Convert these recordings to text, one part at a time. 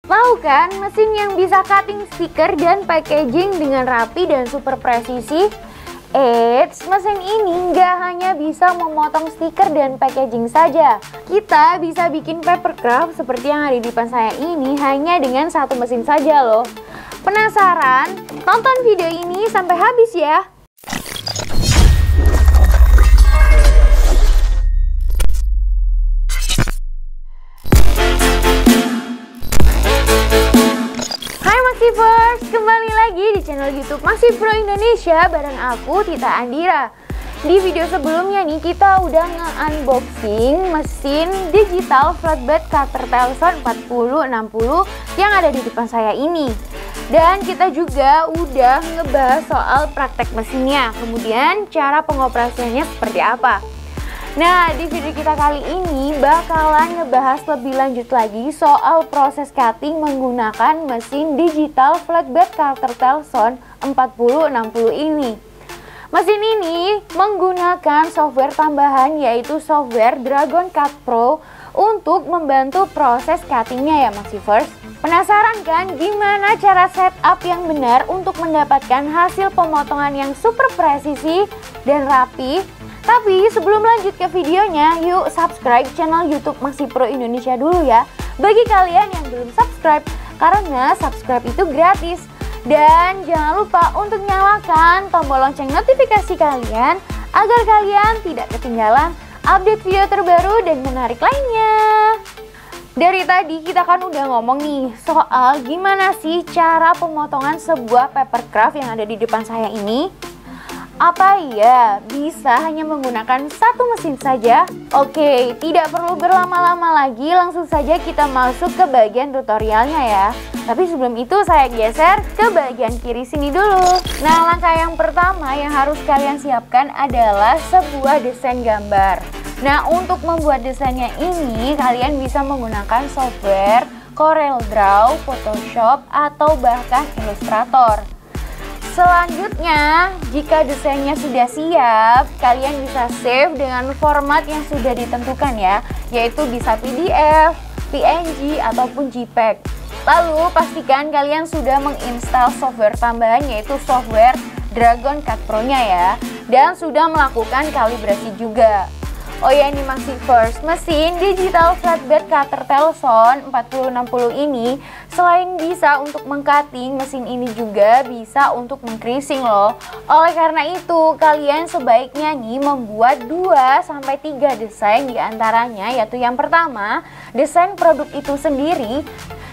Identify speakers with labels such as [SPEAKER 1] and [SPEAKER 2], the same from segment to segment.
[SPEAKER 1] Tahu kan, mesin yang bisa cutting stiker dan packaging dengan rapi dan super presisi? Eits, mesin ini nggak hanya bisa memotong stiker dan packaging saja. Kita bisa bikin papercraft seperti yang ada di depan saya ini hanya dengan satu mesin saja loh. Penasaran? Tonton video ini sampai habis ya! Maxivers, kembali lagi di channel YouTube Maxipro Indonesia bareng aku Tita Andira. Di video sebelumnya nih kita udah nge-unboxing mesin digital flatbed cutter Telson 4060 yang ada di depan saya ini. Dan kita juga udah ngebahas soal praktek mesinnya, kemudian cara pengoperasiannya seperti apa. Nah, di video kita kali ini bakalan ngebahas lebih lanjut lagi soal proses cutting menggunakan mesin digital flatbed cutter Telson 4060 ini. Mesin ini menggunakan software tambahan yaitu software Dragon Cut Pro untuk membantu proses cuttingnya ya Maxivers. Penasaran kan gimana cara setup yang benar untuk mendapatkan hasil pemotongan yang super presisi dan rapi? Tapi sebelum lanjut ke videonya, yuk subscribe channel YouTube Maxipro Indonesia dulu ya. Bagi kalian yang belum subscribe, karena subscribe itu gratis. Dan jangan lupa untuk nyalakan tombol lonceng notifikasi kalian agar kalian tidak ketinggalan update video terbaru dan menarik lainnya. Dari tadi kita kan udah ngomong nih soal gimana sih cara pemotongan sebuah papercraft yang ada di depan saya ini. Apa iya bisa hanya menggunakan satu mesin saja? Oke, tidak perlu berlama-lama lagi, langsung saja kita masuk ke bagian tutorialnya ya. Tapi sebelum itu saya geser ke bagian kiri sini dulu. Nah, langkah yang pertama yang harus kalian siapkan adalah sebuah desain gambar. Nah, untuk membuat desainnya ini kalian bisa menggunakan software CorelDRAW, Photoshop, atau bahkan Illustrator. Selanjutnya, jika desainnya sudah siap, kalian bisa save dengan format yang sudah ditentukan ya, yaitu bisa PDF, PNG, ataupun JPEG. Lalu, pastikan kalian sudah menginstal software tambahan yaitu software Dragon Cut Pro-nya ya, dan sudah melakukan kalibrasi juga. Oh ya, ini Maxivers, mesin digital flatbed cutter Telson 4060 ini selain bisa untuk mengcutting, mesin ini juga bisa untuk mengcreasing loh. Oleh karena itu, kalian sebaiknya nih membuat 2-3 desain diantaranya, yaitu yang pertama, desain produk itu sendiri.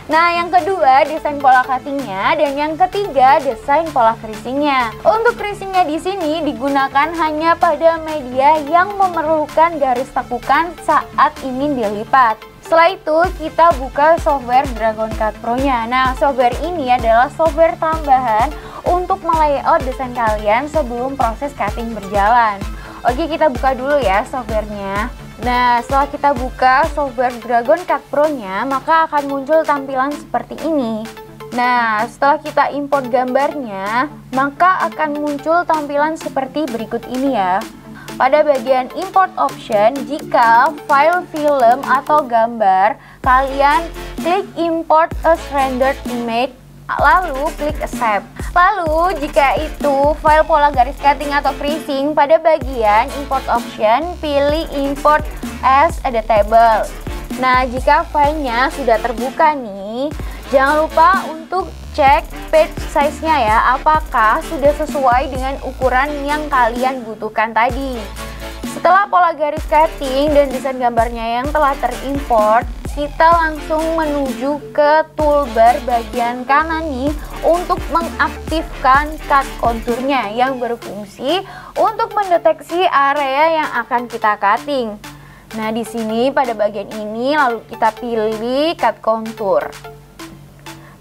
[SPEAKER 1] Nah, yang kedua desain pola cuttingnya, dan yang ketiga desain pola creasingnya. Untuk creasingnya di sini digunakan hanya pada media yang memerlukan garis tekukan saat ingin dilipat. Setelah itu kita buka software Dragon Cut Pro-nya. Nah, software ini adalah software tambahan untuk melayout desain kalian sebelum proses cutting berjalan. Oke, kita buka dulu ya softwarenya. Nah, setelah kita buka software Dragon Cut Pro-nya, maka akan muncul tampilan seperti ini. Nah, setelah kita import gambarnya, maka akan muncul tampilan seperti berikut ini ya. Pada bagian import option, jika file film atau gambar, kalian klik import as rendered image, lalu klik accept. Lalu jika itu file pola garis cutting atau creasing, pada bagian import option pilih import as editable. Nah, jika filenya sudah terbuka nih, jangan lupa untuk cek page size-nya ya, apakah sudah sesuai dengan ukuran yang kalian butuhkan tadi. Setelah pola garis cutting dan desain gambarnya yang telah terimport, kita langsung menuju ke toolbar bagian kanan nih untuk mengaktifkan cut konturnya yang berfungsi untuk mendeteksi area yang akan kita cutting. Nah, di sini pada bagian ini lalu kita pilih cut kontur.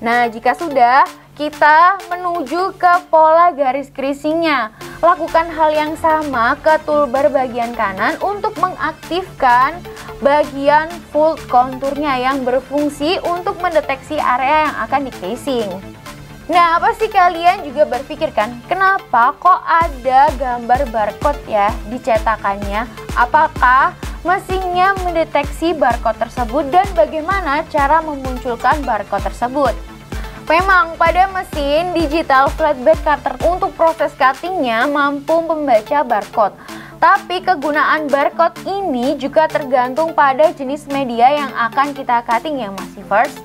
[SPEAKER 1] Nah, jika sudah, kita menuju ke pola garis creasingnya. Lakukan hal yang sama ke toolbar bagian kanan untuk mengaktifkan bagian full konturnya yang berfungsi untuk mendeteksi area yang akan di creasing. Nah, pasti kalian juga berpikir kan, kenapa kok ada gambar barcode ya di cetakannya? Apakah mesinnya mendeteksi barcode tersebut dan bagaimana cara memunculkan barcode tersebut. Memang pada mesin digital flatbed cutter untuk proses cuttingnya mampu membaca barcode. Tapi kegunaan barcode ini juga tergantung pada jenis media yang akan kita cutting ya Massivers.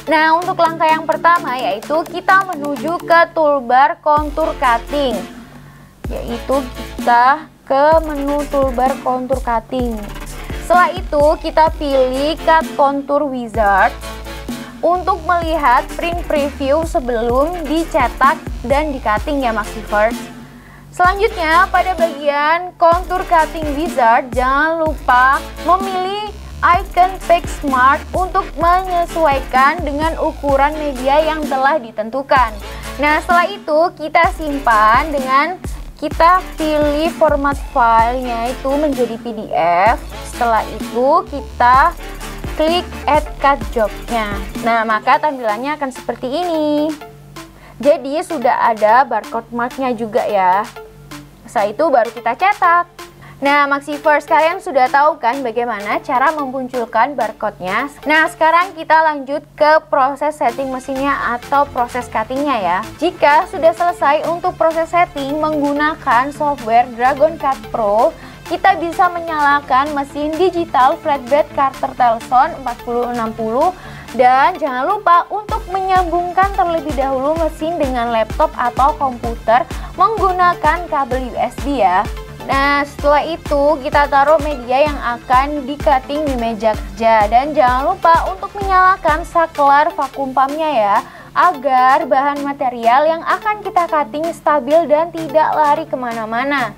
[SPEAKER 1] Nah, untuk langkah yang pertama yaitu kita menuju ke toolbar contour cutting. Yaitu kita ke menu toolbar contour cutting. Setelah itu kita pilih cut contour wizard untuk melihat print preview sebelum dicetak dan di cutting ya Massivers. Selanjutnya pada bagian contour cutting wizard jangan lupa memilih icon Pack Smart untuk menyesuaikan dengan ukuran media yang telah ditentukan. Nah, setelah itu kita simpan dengan kita pilih format filenya itu menjadi PDF. Setelah itu kita klik add cut job-nya. Nah, maka tampilannya akan seperti ini. Jadi sudah ada barcode marknya juga ya. Setelah itu baru kita cetak. Nah, Massivers, kalian sudah tahu kan bagaimana cara memunculkan barcode-nya? Nah, sekarang kita lanjut ke proses setting mesinnya atau proses cutting-nya ya. Jika sudah selesai untuk proses setting menggunakan software Dragon Cut Pro, kita bisa menyalakan mesin digital flatbed cutter Telson 4060 dan jangan lupa untuk menyambungkan terlebih dahulu mesin dengan laptop atau komputer menggunakan kabel USB ya. Nah, setelah itu kita taruh media yang akan di-cutting di meja kerja. Dan jangan lupa untuk menyalakan saklar vakum pumpnya ya, agar bahan material yang akan kita cutting stabil dan tidak lari kemana-mana.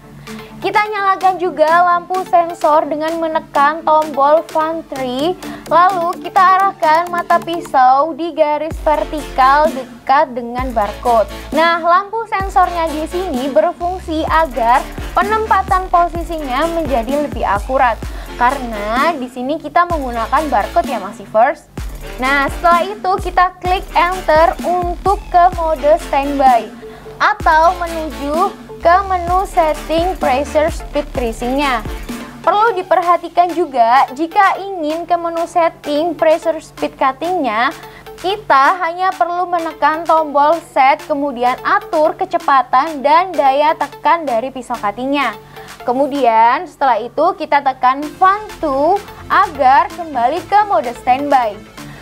[SPEAKER 1] Kita nyalakan juga lampu sensor dengan menekan tombol fan tree. Lalu kita arahkan mata pisau di garis vertikal dekat dengan barcode. Nah, lampu sensornya di sini berfungsi agar penempatan posisinya menjadi lebih akurat. Karena di sini kita menggunakan barcode ya Massivers. Nah, setelah itu kita klik enter untuk ke mode standby atau menuju ke menu setting pressure speed tracing-nya. Perlu diperhatikan juga jika ingin ke menu setting pressure speed cutting-nya, kita hanya perlu menekan tombol set kemudian atur kecepatan dan daya tekan dari pisau cutting-nya. Kemudian setelah itu kita tekan fan 2 agar kembali ke mode standby.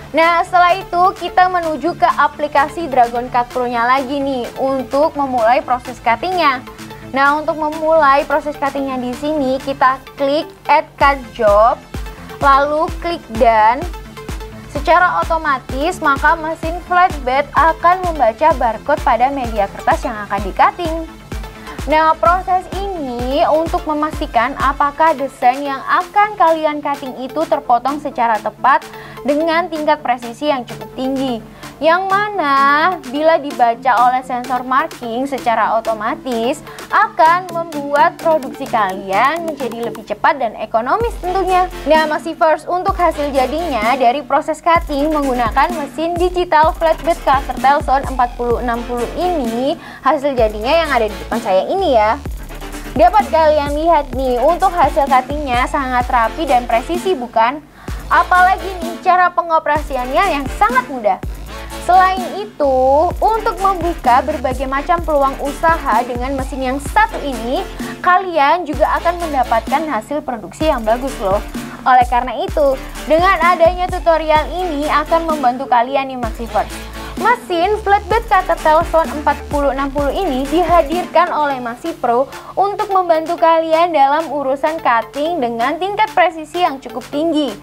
[SPEAKER 1] Nah, setelah itu kita menuju ke aplikasi Dragon Cut Pro-nya lagi nih untuk memulai proses cutting-nya. Nah, untuk memulai proses cutting-nya di sini kita klik add cut job, lalu klik done. Secara otomatis maka mesin flatbed akan membaca barcode pada media kertas yang akan di-cutting. Nah, proses ini untuk memastikan apakah desain yang akan kalian cutting itu terpotong secara tepat dengan tingkat presisi yang cukup tinggi. Yang mana bila dibaca oleh sensor marking secara otomatis akan membuat produksi kalian menjadi lebih cepat dan ekonomis tentunya. Nah, Massivers, untuk hasil jadinya dari proses cutting menggunakan mesin digital flatbed cutter Telson 4060 ini, hasil jadinya yang ada di depan saya ini ya. Dapat kalian lihat nih, untuk hasil cuttingnya sangat rapi dan presisi bukan? Apalagi nih cara pengoperasiannya yang sangat mudah. Selain itu, untuk membuka berbagai macam peluang usaha dengan mesin yang satu ini, kalian juga akan mendapatkan hasil produksi yang bagus loh. Oleh karena itu, dengan adanya tutorial ini akan membantu kalian nih Massivers. Mesin flatbed cutter Telson 4060 ini dihadirkan oleh Massipro untuk membantu kalian dalam urusan cutting dengan tingkat presisi yang cukup tinggi.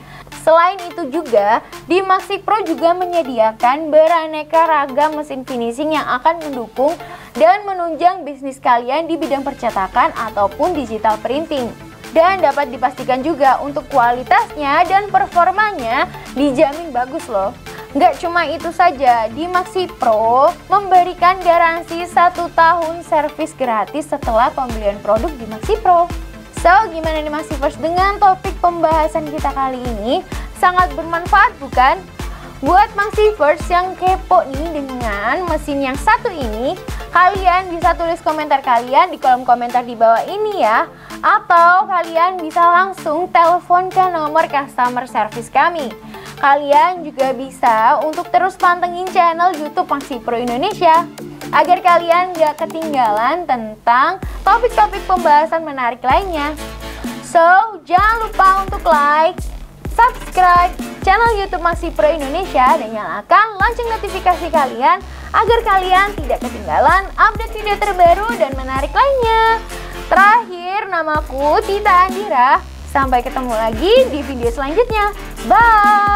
[SPEAKER 1] Selain itu juga, di Massipro juga menyediakan beraneka ragam mesin finishing yang akan mendukung dan menunjang bisnis kalian di bidang percetakan ataupun digital printing. Dan dapat dipastikan juga untuk kualitasnya dan performanya dijamin bagus loh. Nggak cuma itu saja, di Massipro memberikan garansi 1 tahun servis gratis setelah pembelian produk di Massipro. So, gimana nih Massivers dengan topik pembahasan kita kali ini? Sangat bermanfaat bukan? Buat Massivers yang kepo nih dengan mesin yang satu ini, kalian bisa tulis komentar kalian di kolom komentar di bawah ini ya. Atau kalian bisa langsung telepon ke nomor customer service kami. Kalian juga bisa untuk terus pantengin channel YouTube MaxiPro Indonesia agar kalian gak ketinggalan tentang topik-topik pembahasan menarik lainnya. So, jangan lupa untuk like, subscribe channel YouTube MaxiPro Indonesia dan nyalakan lonceng notifikasi kalian agar kalian tidak ketinggalan update video terbaru dan menarik lainnya. Terakhir, namaku Tita Andira. Sampai ketemu lagi di video selanjutnya. Bye!